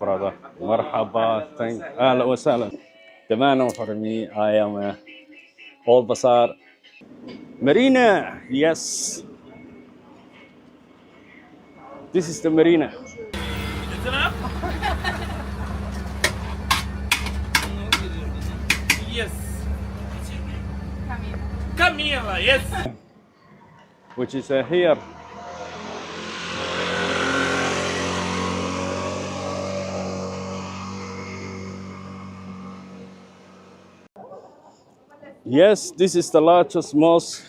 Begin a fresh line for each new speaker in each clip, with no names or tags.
brother. Marhaba, thank Ahlan wa sahlan. The man for me, I am Old Bazaar. Marina, yes. This is the Marina.
Yes. Camila, yes.
Which is here. Yes, this is the largest mosque.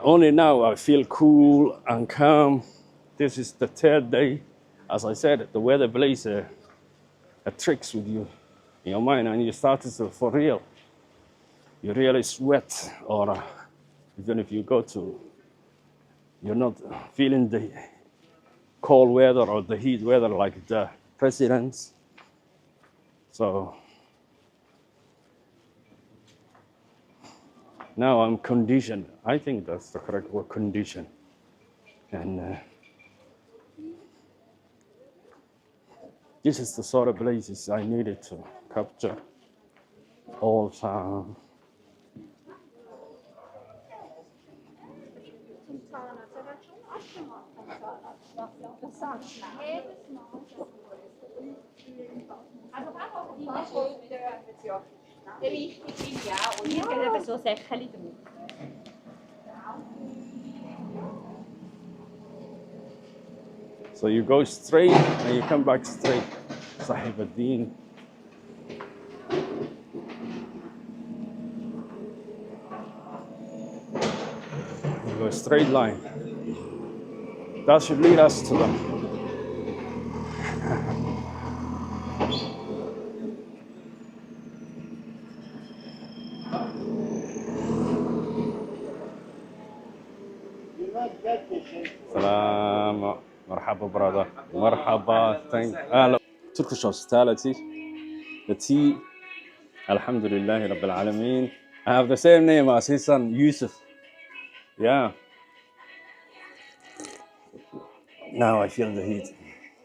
Only now I feel cool and calm. This is the third day. As I said, the weather plays a tricks with you in your mind, and you start to for real. You really sweat, or even if you go to, you're not feeling the cold weather or the heat weather like the presidents. So now I'm conditioned. I think that's the correct word, condition. And this is the sort of places I needed to capture. Old Town. So you go straight and you come back straight. Sahib ad-Din. You go straight line. That should lead us to them. Salam, marhaba brother, marhaba, thank Turkish hospitality, the tea, alhamdulillah rabbil alameen. I have the same name as his son, Yusuf. Yeah. Now I feel the heat.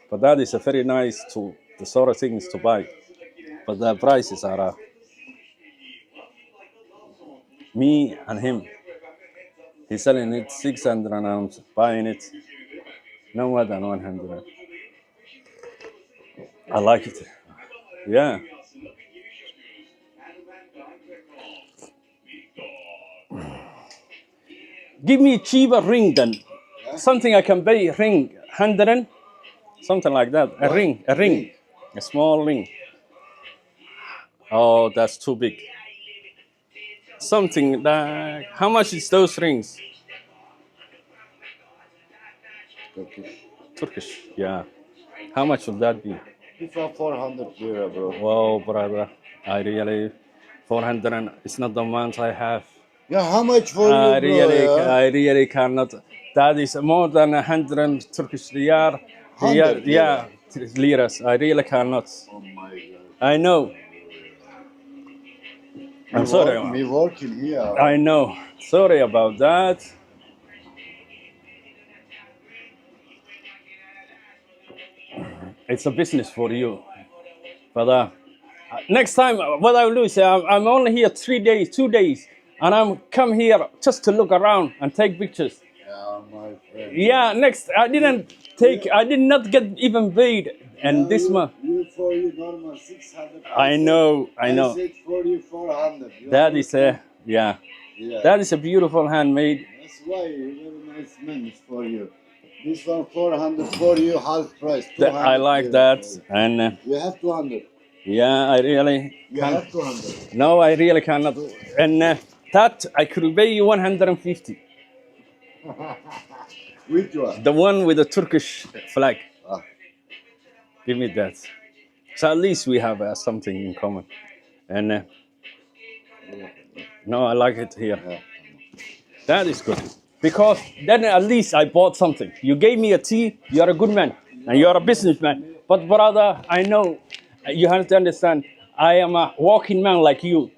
But that is a very nice to the sort of things to buy. But the prices are me and him. He's selling it 600 and I'm buying it no more than 100. I like it. Yeah. Give me a cheaper ring then. Something I can buy ring, 100, something like that. A ring, a small ring. Oh, that's too big. Something that, how much is those rings? Turkish, yeah. How much would that be?
It's 400 euro, bro.
Whoa, brother. I really, 400, and it's not the amount I have.
Yeah, how much for you, bro?
I really cannot. That is more than 100 Turkish lira.
100
Yeah, liras. I really cannot.
Oh my God.
I know. I'm sorry.
Me working here.
I know. Sorry about that. It's a business for you. But next time, what I will do is I'm only here 3 days, 2 days, and I'm come here just to look around and take pictures.
Yeah, my friend.
Yeah, next, I did not get even paid. And
Yeah,
this month.
For you normal 600.
I know.
I said for you 400.
That is yeah. That is a beautiful handmade.
That's why very investment is for you. This one 400 for you, half price.
I like
200
that.
for you.
And
You have 200.
yeah, I really
You
can't.
have 200.
No, I really cannot. And that I could pay you 150.
Which one?
The one with the Turkish flag.
Ah,
Give me that. So at least we have something in common. And no, I like it here.
yeah.
That is good. Because then at least I bought something. You gave me a tea, you're a good man. And you're a businessman. But brother, I know you have to understand, I am a walking man like you.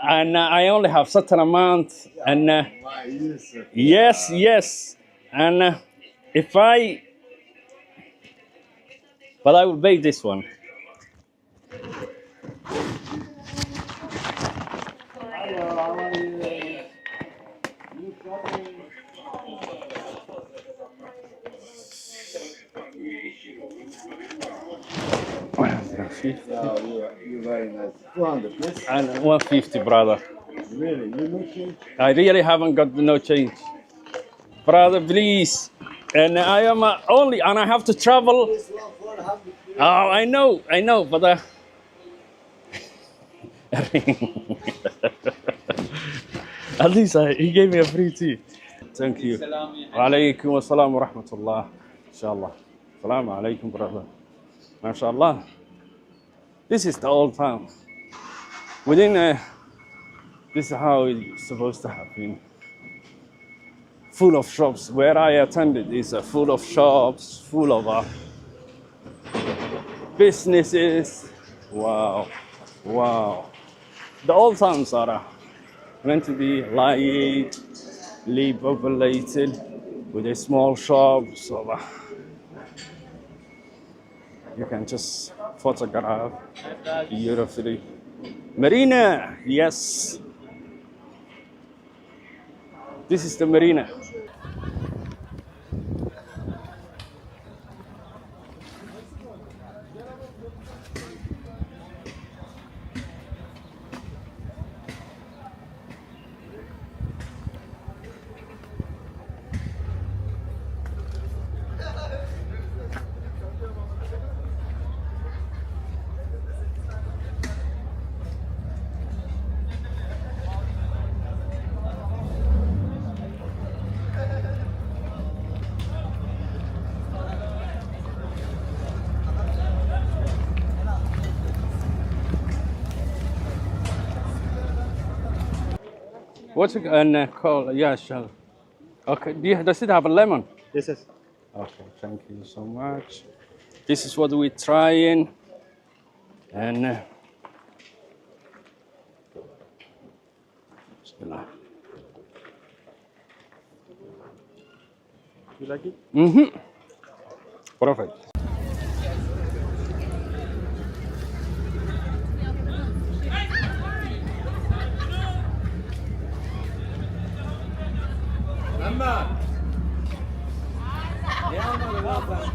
And I only have certain amount. And
Why, Yusuf?
yes, yes. And if I... But I will pay this one.
Hello, how are you? You coming? Yeah, you very nice. 200, yes?
And 150, brother.
Really? You no change?
I really haven't got no change. Brother, please. And I am only, and I have to travel.
This one 400.
Oh, I know, but at least he gave me a free tea. Thank you. Wa alaikum assalam wa rahmatullah. Inshallah. Assalamu alaikum, brother. MashaAllah. This is the old town. Within this is how it's supposed to happen. Full of shops. Where I attended is full of shops, full of businesses. Wow, wow. The old towns are meant to be lightly populated with a small shops. So you can just photograph beautifully. Marina, yes. This is the marina. What's it called? Yeah, sure. Okay, does it have a lemon?
Yes, yes.
Okay, thank you so much. This is what we're trying. And Bismillah.
You like it?
Mm-hmm. Perfect.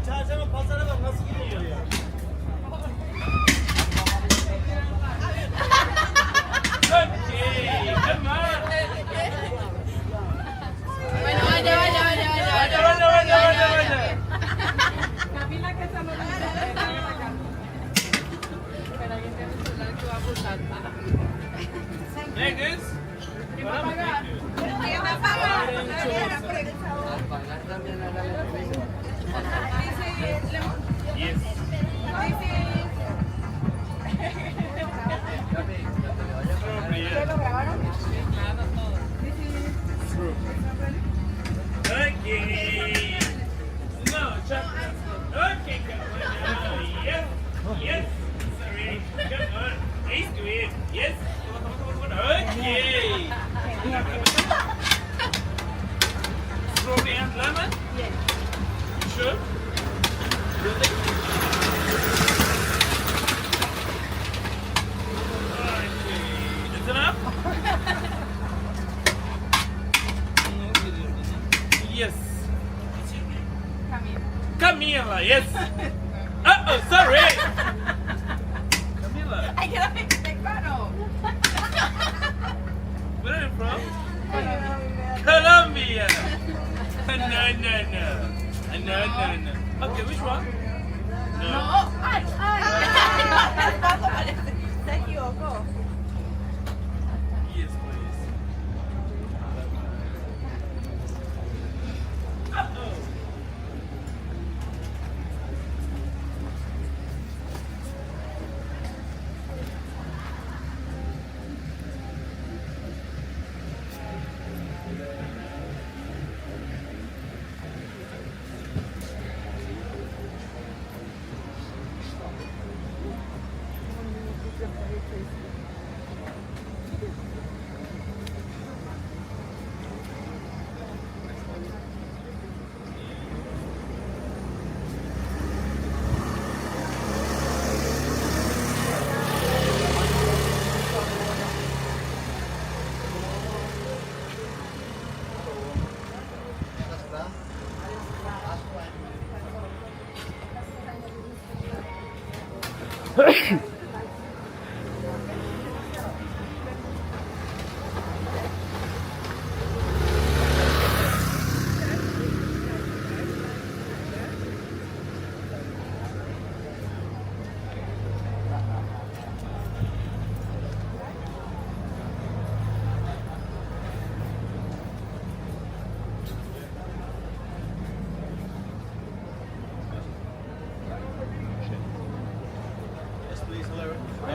Çarşamba pazara bak nasıl gidiyor ya.
Yes. Camila, yes. Uh-oh, sorry. Camila,
I cannot make fun of.
where are you from? Colombia.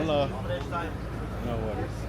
Hello. No worries.